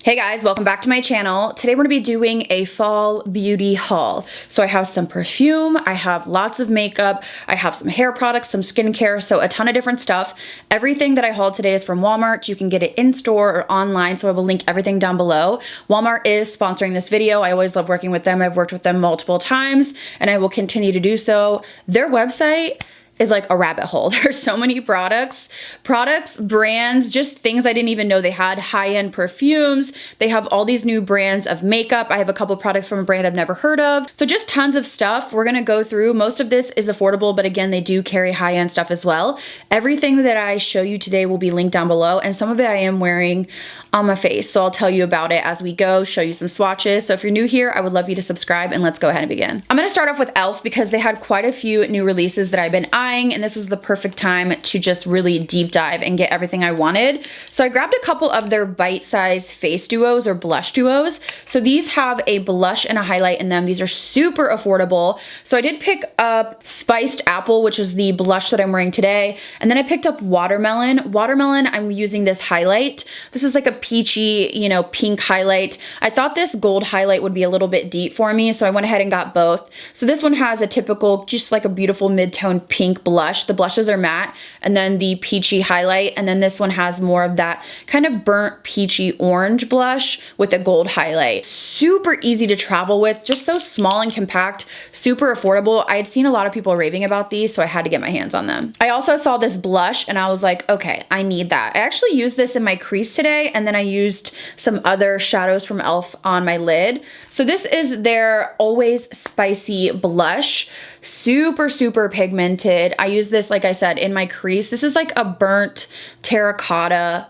Hey guys, welcome back to my channel. Today we're gonna be doing a fall beauty haul. So I have some perfume, I have lots of makeup, I have some hair products, some skincare, so a ton of different stuff. Everything that I hauled today is from Walmart. You can get it in store or online, so I will link everything down below. Walmart is sponsoring this video. I always love working with them. I've worked with them multiple times and I will continue to do so. Their website is like a rabbit hole. There's so many products, brands, just things I didn't even know they had. High-end perfumes. They have all these new brands of makeup. I have a couple products from a brand I've never heard of. So just tons of stuff we're gonna go through. Most of this is affordable, but again, they do carry high-end stuff as well. Everything that I show you today will be linked down below, and some of it I am wearing on my face. So I'll tell you about it as we go, show you some swatches. So if you're new here, I would love you to subscribe, and let's go ahead and begin. I'm gonna start off with e.l.f. because they had quite a few new releases that I've been eyeing, and this was the perfect time to just really deep dive and get everything I wanted. So I grabbed a couple of their bite-sized face duos or blush duos. So these have a blush and a highlight in them. These are super affordable. So I did pick up Spiced Apple, which is the blush that I'm wearing today. And then I picked up Watermelon. Watermelon, I'm using this highlight. This is like a peachy, pink highlight. I thought this gold highlight would be a little bit deep for me, so I went ahead and got both. So this one has a typical, just like a beautiful mid-tone pink blush. The blushes are matte, and then the peachy highlight, and then this one has more of that kind of burnt peachy orange blush with a gold highlight. Super easy to travel with, just so small and compact, super affordable. I had seen a lot of people raving about these, so I had to get my hands on them. I also saw this blush, and I was like, okay, I need that. I actually used this in my crease today, and then I used some other shadows from e.l.f. on my lid. So this is their Always Spicy blush. Super, super pigmented. I use this, like I said, in my crease. This is like a burnt terracotta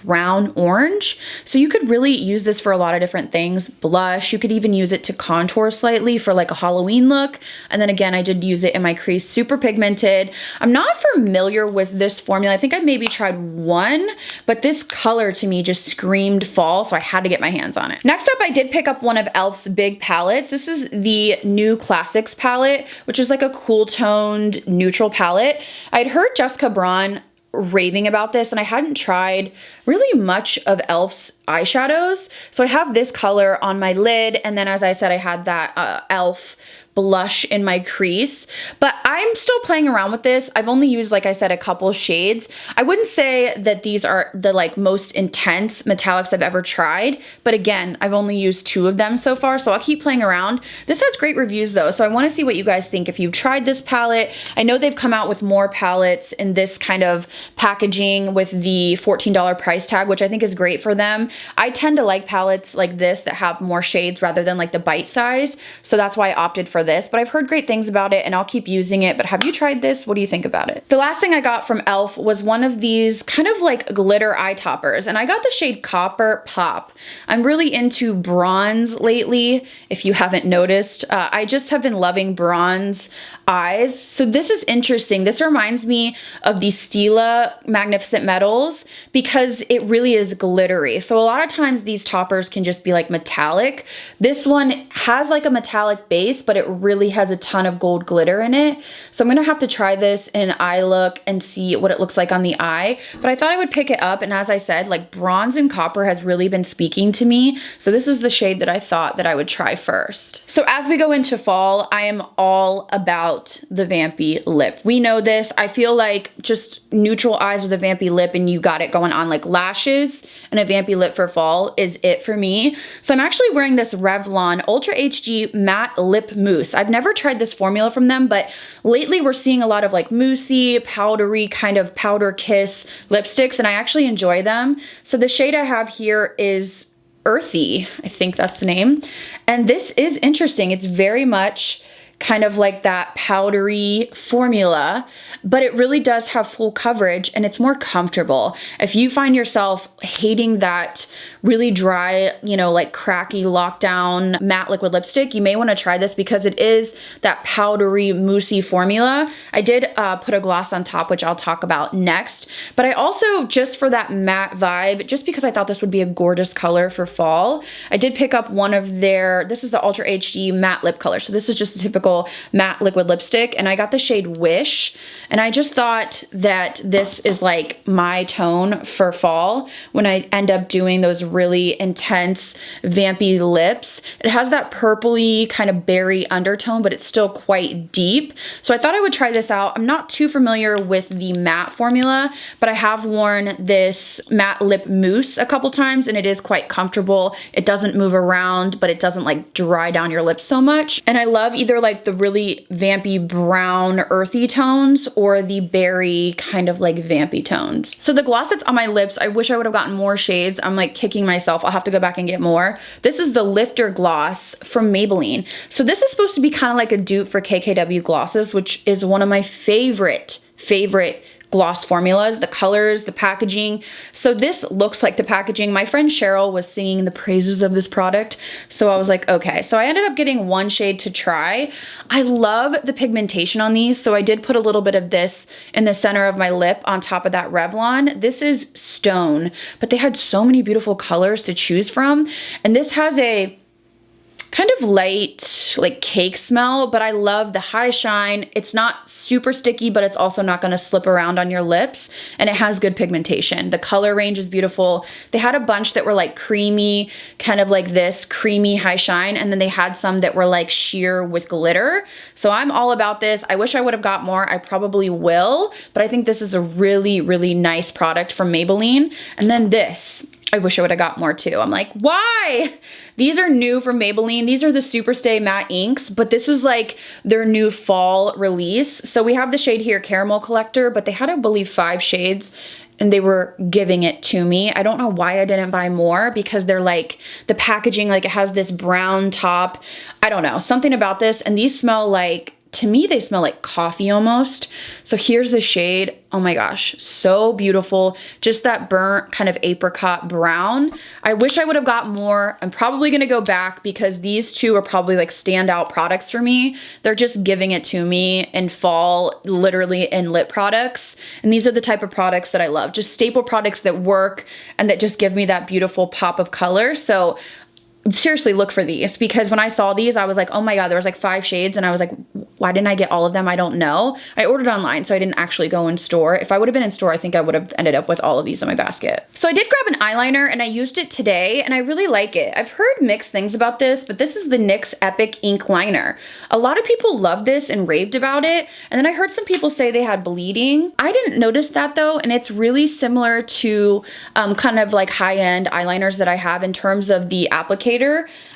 brown orange. So you could really use this for a lot of different things. Blush, you could even use it to contour slightly for like a Halloween look. And then again, I did use it in my crease, super pigmented. I'm not familiar with this formula. I think I maybe tried one, but this color to me just screamed fall, so I had to get my hands on it. Next up, I did pick up one of e.l.f.'s big palettes. This is the New Classics palette, which is like a cool toned neutral palette. I'd heard Jessica Braun raving about this, and I hadn't tried really much of e.l.f.'s eyeshadows. So I have this color on my lid, and then as I said, I had that e.l.f. blush in my crease, but I'm still playing around with this. I've only used, like I said, a couple shades. I wouldn't say that these are the most intense metallics I've ever tried, but again, I've only used 2 of them so far, so I'll keep playing around. This has great reviews though, so I want to see what you guys think if you've tried this palette. I know they've come out with more palettes in this kind of packaging with the $14 price tag, which I think is great for them. I tend to like palettes like this that have more shades rather than like the bite size, so that's why I opted for this, but I've heard great things about it and I'll keep using it. But have you tried this? What do you think about it? The last thing I got from e.l.f. was one of these kind of like glitter eye toppers, and I got the shade Copper Pop. I'm really into bronze lately, if you haven't noticed. I just have been loving bronze eyes. So this is interesting. This reminds me of the Stila Magnificent Metals because it really is glittery. So a lot of times these toppers can just be like metallic. This one has like a metallic base, but it really has a ton of gold glitter in it. So I'm gonna have to try this in an eye look and see what it looks like on the eye. But I thought I would pick it up, and as I said, like bronze and copper has really been speaking to me. So this is the shade that I thought that I would try first. So as we go into fall, I am all about the vampy lip. We know this. I feel like just neutral eyes with a vampy lip and you got it going on, like lashes and a vampy lip for fall is it for me. So I'm actually wearing this Revlon Ultra HD Matte Lip Mousse. I've never tried this formula from them, but lately we're seeing a lot of like moussey, powdery, kind of powder kiss lipsticks, and I actually enjoy them. So the shade I have here is Earthy, I think that's the name. And this is interesting. It's very much kind of like that powdery formula, but it really does have full coverage and it's more comfortable. If you find yourself hating that really dry, like cracky lockdown matte liquid lipstick, you may want to try this because it is that powdery moussey formula. I did put a gloss on top, which I'll talk about next, but I also, just for that matte vibe, just because I thought this would be a gorgeous color for fall, I did pick up one of their, this is the Ultra HD matte lip color. So this is just a typical beautiful matte liquid lipstick, and I got the shade Wish, and I just thought that this is like my tone for fall when I end up doing those really intense vampy lips. It has that purpley kind of berry undertone, but it's still quite deep. So I thought I would try this out. I'm not too familiar with the matte formula, but I have worn this matte lip mousse a couple times and it is quite comfortable. It doesn't move around, but it doesn't like dry down your lips so much. And I love either like the really vampy brown earthy tones or the berry kind of like vampy tones. So the gloss that's on my lips, I wish I would have gotten more shades. I'm like kicking myself. I'll have to go back and get more. This is the Lifter Gloss from Maybelline. So this is supposed to be kind of like a dupe for KKW glosses, which is one of my favorite gloss formulas, the colors, the packaging. So this looks like the packaging. My friend Cheryl was singing the praises of this product. So I was like, okay. So I ended up getting one shade to try. I love the pigmentation on these. So I did put a little bit of this in the center of my lip on top of that Revlon. This is Stone, but they had so many beautiful colors to choose from. And this has a kind of light like cake smell, but I love the high shine. It's not super sticky, but it's also not going to slip around on your lips, and it has good pigmentation. The color range is beautiful. They had a bunch that were like creamy, kind of like this creamy high shine, and then they had some that were like sheer with glitter. So I'm all about this. I wish I would have got more. I probably will, but I think this is a really, really nice product from Maybelline. And then this, I wish I would have got more too. I'm like, why? These are new from Maybelline. These are the Superstay Matte Inks, but this is like their new fall release. So we have the shade here, Caramel Collector, but they had, I believe, 5 shades and they were giving it to me. I don't know why I didn't buy more, because they're like, the packaging, like it has this brown top. I don't know, something about this. And these smell like, to me, they smell like coffee almost. So here's the shade. Oh my gosh, so beautiful. Just that burnt kind of apricot brown. I wish I would have got more. I'm probably gonna go back because these two are probably like standout products for me. They're just giving it to me in fall, literally in lip products. And these are the type of products that I love. Just staple products that work and that just give me that beautiful pop of color. So seriously look for these, because when I saw these, I was like, oh my God, there was like 5 shades. And I was like, why didn't I get all of them? I don't know. I ordered online, so I didn't actually go in store. If I would have been in store, I think I would have ended up with all of these in my basket. So I did grab an eyeliner and I used it today and I really like it. I've heard mixed things about this, but this is the NYX Epic Ink Liner. A lot of people love this and raved about it. And then I heard some people say they had bleeding. I didn't notice that though. And it's really similar to kind of like high-end eyeliners that I have in terms of the applicator.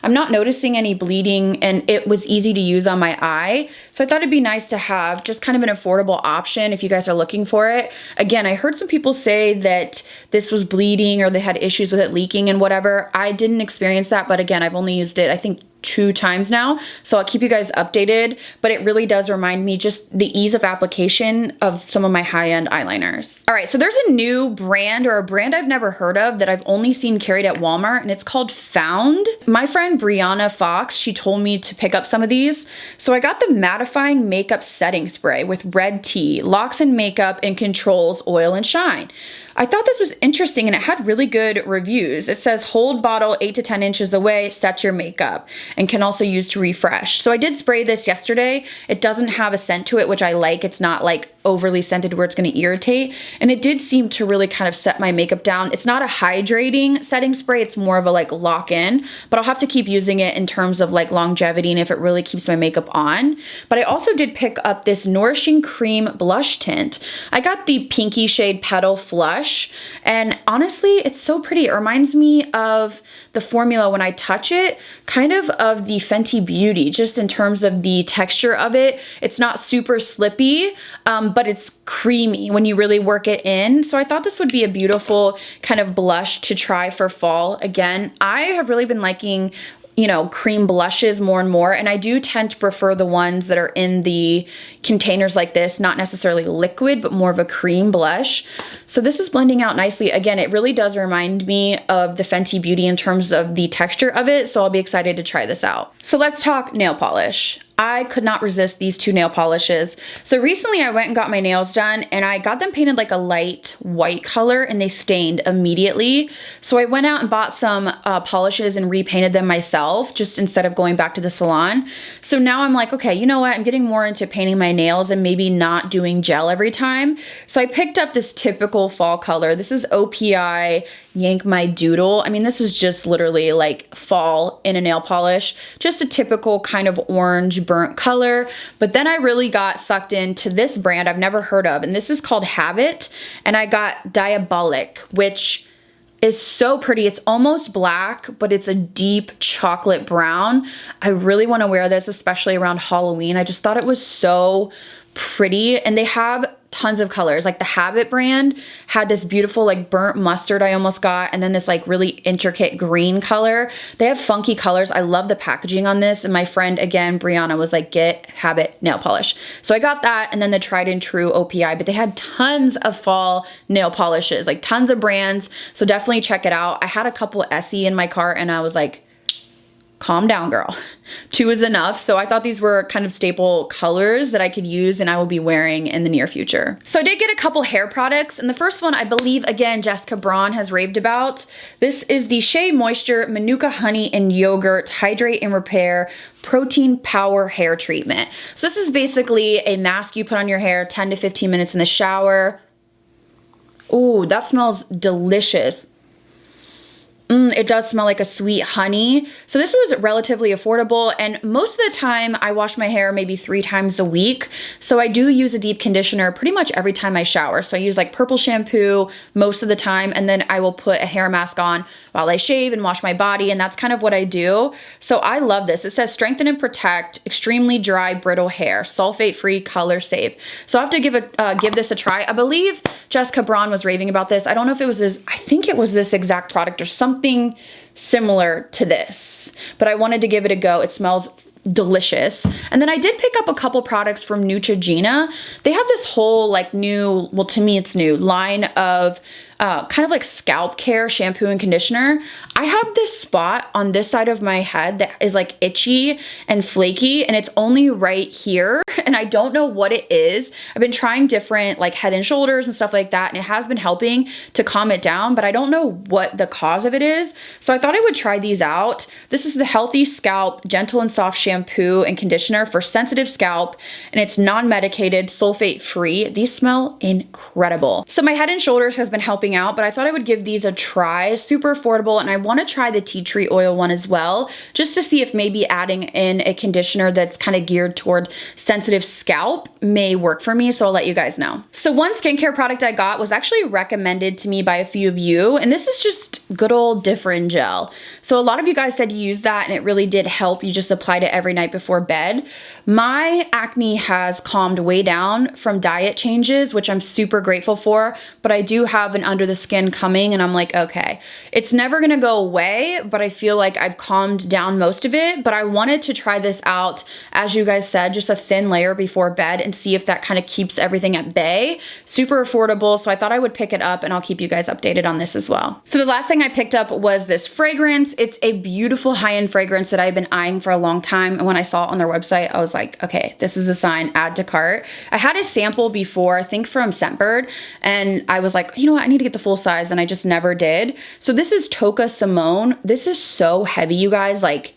I'm not noticing any bleeding and it was easy to use on my eye. So I thought it'd be nice to have just kind of an affordable option if you guys are looking for it. Again, I heard some people say that this was bleeding or they had issues with it leaking and whatever. I didn't experience that, but again, I've only used it, I think, 2 times now, so I'll keep you guys updated, but it really does remind me just the ease of application of some of my high-end eyeliners. All right, so there's a new brand, or a brand I've never heard of that I've only seen carried at Walmart, and it's called Found. My friend Brianna Fox, she told me to pick up some of these, so I got the mattifying makeup setting spray with red tea, locks and makeup, and controls oil and shine. I thought this was interesting and it had really good reviews. It says hold bottle 8 to 10 inches away, set your makeup, and can also use to refresh. So I did spray this yesterday. It doesn't have a scent to it, which I like. It's not like overly scented where it's going to irritate. And it did seem to really kind of set my makeup down. It's not a hydrating setting spray. It's more of a like lock in, but I'll have to keep using it in terms of like longevity and if it really keeps my makeup on. But I also did pick up this Nourishing Cream blush tint. I got the pinky shade Petal Flush. And honestly, it's so pretty. It reminds me of the formula when I touch it, kind of the Fenty Beauty, just in terms of the texture of it. It's not super slippy, but it's creamy when you really work it in. So I thought this would be a beautiful kind of blush to try for fall. Again, I have really been liking, you know, cream blushes more and more. And I do tend to prefer the ones that are in the containers like this, not necessarily liquid, but more of a cream blush. So this is blending out nicely. Again, it really does remind me of the Fenty Beauty in terms of the texture of it. So I'll be excited to try this out. So let's talk nail polish. I could not resist these two nail polishes. So recently I went and got my nails done and I got them painted like a light white color and they stained immediately. So I went out and bought some polishes and repainted them myself just instead of going back to the salon. So now I'm like, okay, you know what? I'm getting more into painting my nails and maybe not doing gel every time. So I picked up this typical fall color. This is OPI Yank My Doodle. I mean, this is just literally like fall in a nail polish, just a typical kind of orange burnt color. But then I really got sucked into this brand I've never heard of, and this is called Habit, and I got Diabolic, which is so pretty. It's almost black, but it's a deep chocolate brown. I really want to wear this, especially around Halloween. I just thought it was so pretty, and they have tons of colors. Like the Habit brand had this beautiful like burnt mustard I almost got, and then this like really intricate green color. They have funky colors. I love the packaging on this, and my friend again Brianna was like, get Habit nail polish. So I got that, and then the tried and true OPI, but they had tons of fall nail polishes, like tons of brands, so definitely check it out. I had a couple Essie in my cart and I was like, calm down, girl. 2 is enough. So I thought these were kind of staple colors that I could use and I will be wearing in the near future. So I did get a couple hair products, and the first one I believe, again, Jessica Braun has raved about. This is the Shea Moisture Manuka Honey and Yogurt Hydrate and Repair Protein Power Hair Treatment. So this is basically a mask you put on your hair 10 to 15 minutes in the shower. Ooh, that smells delicious. It does smell like a sweet honey. So this was relatively affordable, and most of the time I wash my hair maybe 3 times a week. So I do use a deep conditioner pretty much every time I shower. So I use like purple shampoo most of the time, and then I will put a hair mask on while I shave and wash my body, and that's kind of what I do. So I love this. It says strengthen and protect extremely dry, brittle hair, sulfate-free, color safe. So I have to give this a try. I believe Jessica Braun was raving about this. I don't know if it was this, I think it was this exact product or something similar to this, but I wanted to give it a go. It smells delicious. And then I did pick up a couple products from Neutrogena. They have this whole like new, well, to me it's new, line of kind of like scalp care shampoo and conditioner. I have this spot on this side of my head that is like itchy and flaky, and it's only right here, and I don't know what it is. I've been trying different like Head and Shoulders and stuff like that, and it has been helping to calm it down, but I don't know what the cause of it is. So I thought I would try these out. This is the Healthy Scalp Gentle and Soft Shampoo and Conditioner for sensitive scalp, and it's non-medicated, sulfate-free. These smell incredible. So my Head and Shoulders has been helping out, but I thought I would give these a try. Super affordable, and I want to try the tea tree oil one as well, just to see if maybe adding in a conditioner that's kind of geared toward sensitive scalp may work for me, so I'll let you guys know. So one skincare product I got was actually recommended to me by a few of you, and this is just good old Differin gel. So a lot of you guys said you use that and it really did help. You just applied it every night before bed. My acne has calmed way down from diet changes, which I'm super grateful for, but I do have an under the skin coming, and I'm like, okay, it's never gonna go away, but I feel like I've calmed down most of it. But I wanted to try this out, as you guys said, just a thin layer before bed and see if that kind of keeps everything at bay. Super affordable, so I thought I would pick it up, and I'll keep you guys updated on this as well. So the last thing I picked up was this fragrance. It's a beautiful high-end fragrance that I've been eyeing for a long time, and when I saw it on their website, I was like, okay, this is a sign, add to cart. I had a sample before, I think from Scentbird, and I was like, you know what, I need to get the full size, and I just never did. So this is Toca Simone. This is so heavy, you guys, like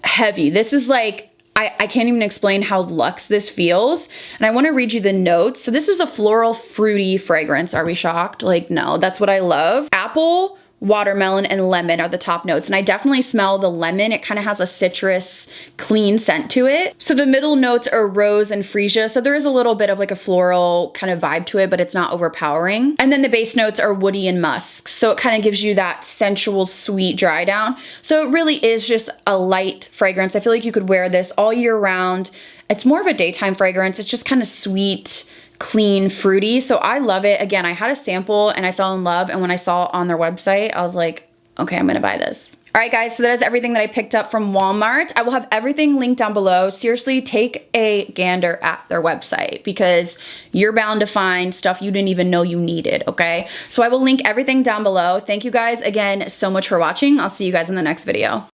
heavy. This is like, I can't even explain how luxe this feels. And I want to read you the notes. So this is a floral fruity fragrance. Are we shocked? Like, no, that's what I love. Apple, watermelon, and lemon are the top notes, and I definitely smell the lemon. It kind of has a citrus clean scent to it. So the middle notes are rose and freesia, so there is a little bit of like a floral kind of vibe to it, but it's not overpowering. And then the base notes are woody and musk, so it kind of gives you that sensual sweet dry down. So it really is just a light fragrance. I feel like you could wear this all year round. It's more of a daytime fragrance. It's just kind of sweet, clean, fruity. So I love it. Again, I had a sample and I fell in love, and when I saw it on their website, I was like, okay, I'm gonna buy this. All right, guys, so that is everything that I picked up from Walmart. I will have everything linked down below. Seriously, take a gander at their website because you're bound to find stuff you didn't even know you needed, okay? So I will link everything down below. Thank you guys again so much for watching. I'll see you guys in the next video.